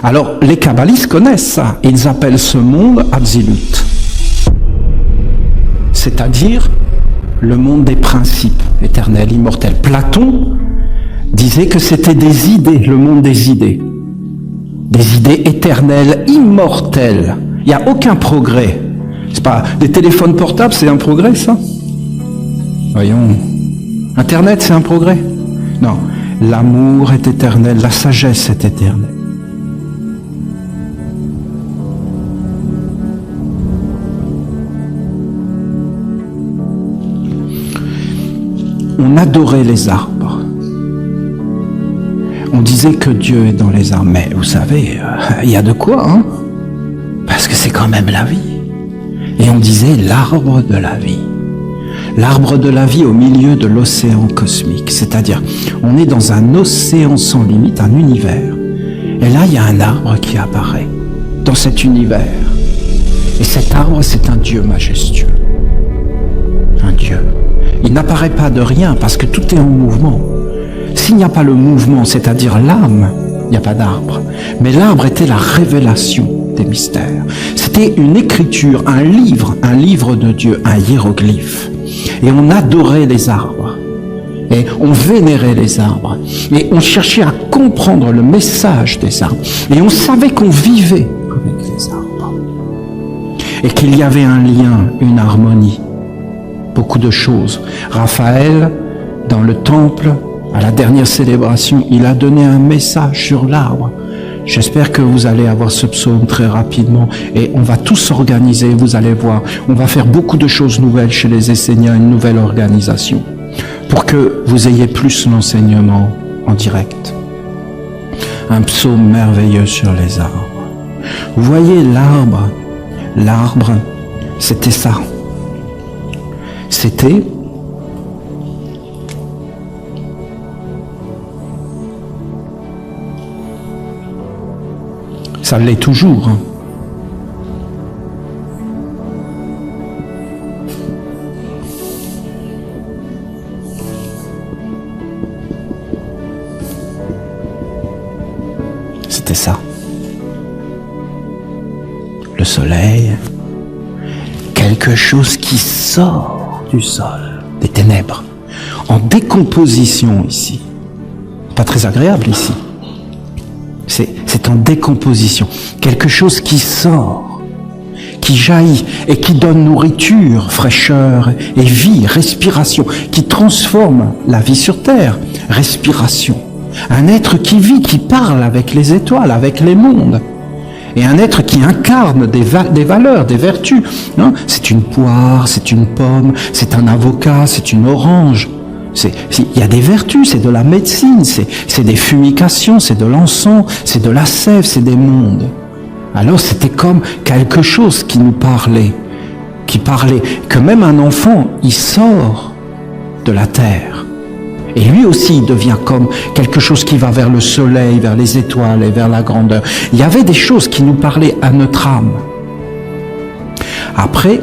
Alors, les kabbalistes connaissent ça. Ils appellent ce monde Hatzilut. C'est-à-dire le monde des principes éternels, immortels. Platon disait que c'était des idées, le monde des idées. Des idées éternelles, immortelles. Il n'y a aucun progrès. C'est pas des téléphones portables, c'est un progrès, ça? Voyons. Internet, c'est un progrès? Non. L'amour est éternel, la sagesse est éternelle. On adorait les arbres. On disait que Dieu est dans les arbres. Mais vous savez, il y a de quoi, hein? Parce que c'est quand même la vie. Et on disait l'arbre de la vie. L'arbre de la vie au milieu de l'océan cosmique. C'est-à-dire, on est dans un océan sans limite, un univers. Et là, il y a un arbre qui apparaît dans cet univers. Et cet arbre, c'est un Dieu majestueux. Un Dieu. Il n'apparaît pas de rien parce que tout est en mouvement. S'il n'y a pas le mouvement, c'est-à-dire l'âme, il n'y a pas d'arbre. Mais l'arbre était la révélation des mystères. C'était une écriture, un livre de Dieu, un hiéroglyphe. Et on adorait les arbres. Et on vénérait les arbres. Et on cherchait à comprendre le message des arbres. Et on savait qu'on vivait avec les arbres. Et qu'il y avait un lien, une harmonie. Beaucoup de choses. Raphaël, dans le temple, à la dernière célébration, il a donné un message sur l'arbre. J'espère que vous allez avoir ce psaume très rapidement et on va tous s'organiser, vous allez voir. On va faire beaucoup de choses nouvelles chez les Esséniens, une nouvelle organisation, pour que vous ayez plus l'enseignement en direct. Un psaume merveilleux sur les arbres. Vous voyez l'arbre, c'était ça. C'était ça l'est toujours. C'était ça. Le soleil, quelque chose qui sort du sol, des ténèbres, en décomposition ici. Pas très agréable ici. C'est en décomposition. Quelque chose qui sort, qui jaillit et qui donne nourriture, fraîcheur et vie, respiration, qui transforme la vie sur terre, respiration. Un être qui vit, qui parle avec les étoiles, avec les mondes. Et un être qui incarne des valeurs, des vertus. Hein? C'est une poire, c'est une pomme, c'est un avocat, c'est une orange. Il y a des vertus, c'est de la médecine, c'est des fumigations, c'est de l'encens, c'est de la sève, c'est des mondes. Alors c'était comme quelque chose qui nous parlait, que même un enfant, il sort de la terre. Et lui aussi, il devient comme quelque chose qui va vers le soleil, vers les étoiles et vers la grandeur. Il y avait des choses qui nous parlaient à notre âme. Après,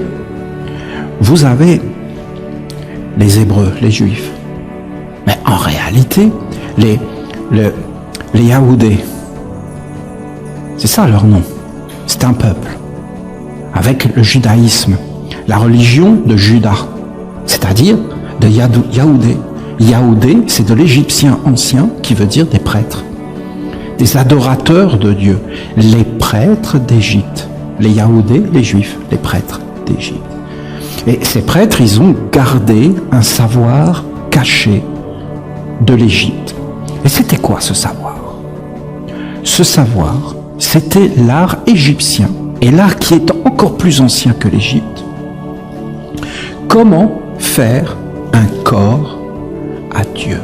vous avez les Hébreux, les Juifs. Mais en réalité, les Yahoudés, c'est ça leur nom. C'est un peuple. Avec le judaïsme, la religion de Juda, c'est-à-dire de Yahoudé. Yahoudé, c'est de l'égyptien ancien qui veut dire des prêtres, des adorateurs de Dieu, les prêtres d'Égypte. Les Yahoudés, les Juifs, les prêtres d'Égypte. Et ces prêtres, ils ont gardé un savoir caché de l'Égypte. Et c'était quoi ce savoir? Ce savoir, c'était l'art égyptien, et l'art qui est encore plus ancien que l'Égypte. Comment faire un corps à Dieu,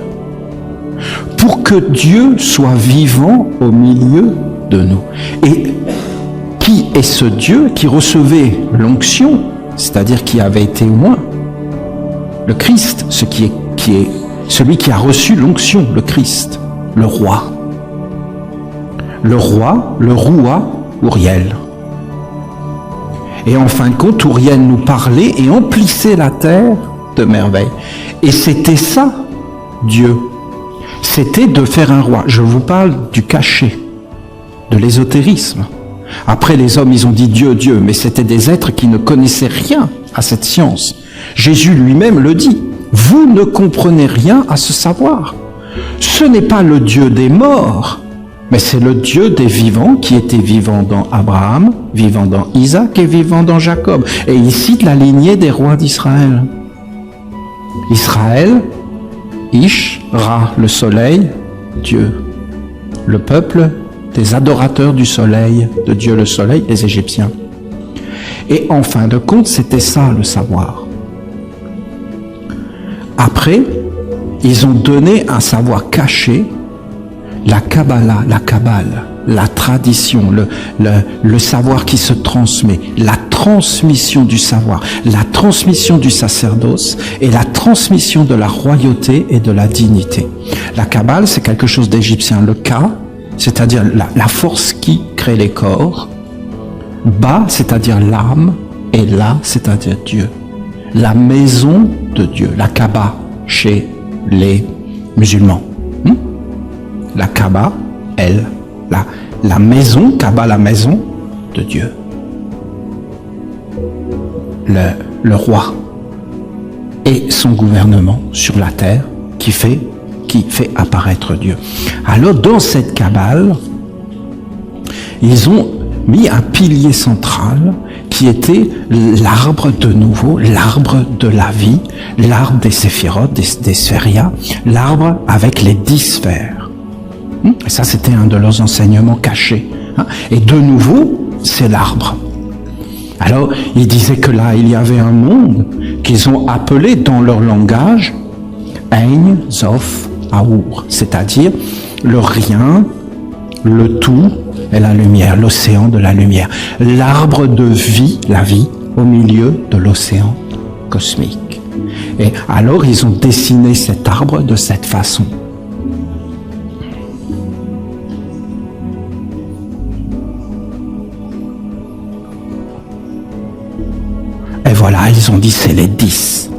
pour que Dieu soit vivant au milieu de nous. Et qui est ce Dieu qui recevait l'onction, c'est-à-dire qui avait été oint? Le Christ, celui qui a reçu l'onction, le Christ, le roi. Le roi, le roua, Uriel. Et en fin de compte, Uriel nous parlait et emplissait la terre de merveilles. Et c'était ça, Dieu. C'était de faire un roi. Je vous parle du cachet. de l'ésotérisme. Après, les hommes, ils ont dit Dieu, Dieu, mais c'était des êtres qui ne connaissaient rien à cette science. Jésus lui-même le dit, vous ne comprenez rien à ce savoir. Ce n'est pas le Dieu des morts, mais c'est le Dieu des vivants qui était vivant dans Abraham, vivant dans Isaac et vivant dans Jacob. Et il cite la lignée des rois d'Israël. Israël, Ish, Ra, le soleil, Dieu. Le peuple des adorateurs du soleil, de Dieu le soleil, les Égyptiens. Et en fin de compte, c'était ça le savoir. Après, ils ont donné un savoir caché, la Kabbalah, la Kabbale, la tradition, le savoir qui se transmet, la transmission du savoir, la transmission du sacerdoce et la transmission de la royauté et de la dignité. La Kabbale, c'est quelque chose d'égyptien. Le Ka, c'est-à-dire la force qui crée les corps. Ba, c'est-à-dire l'âme. Et La, c'est-à-dire Dieu. La maison de Dieu, la Kaaba chez les musulmans. La Kaaba, elle, la maison, Kaaba, la maison de Dieu. Le roi et son gouvernement sur la terre qui fait apparaître Dieu. Alors dans cette Kabbale, ils ont mis un pilier central qui était l'arbre de nouveau, l'arbre de la vie, l'arbre des séphirotes, des sphérias, l'arbre avec les 10 sphères. Et ça, c'était un de leurs enseignements cachés. Et de nouveau, c'est l'arbre. Alors, ils disaient que là, il y avait un monde qu'ils ont appelé dans leur langage Ein Sof Aur, c'est-à-dire le rien, le tout et la lumière, l'océan de la lumière. L'arbre de vie, la vie, au milieu de l'océan cosmique. Et alors, ils ont dessiné cet arbre de cette façon. Et voilà, ils ont dit c'est les 10.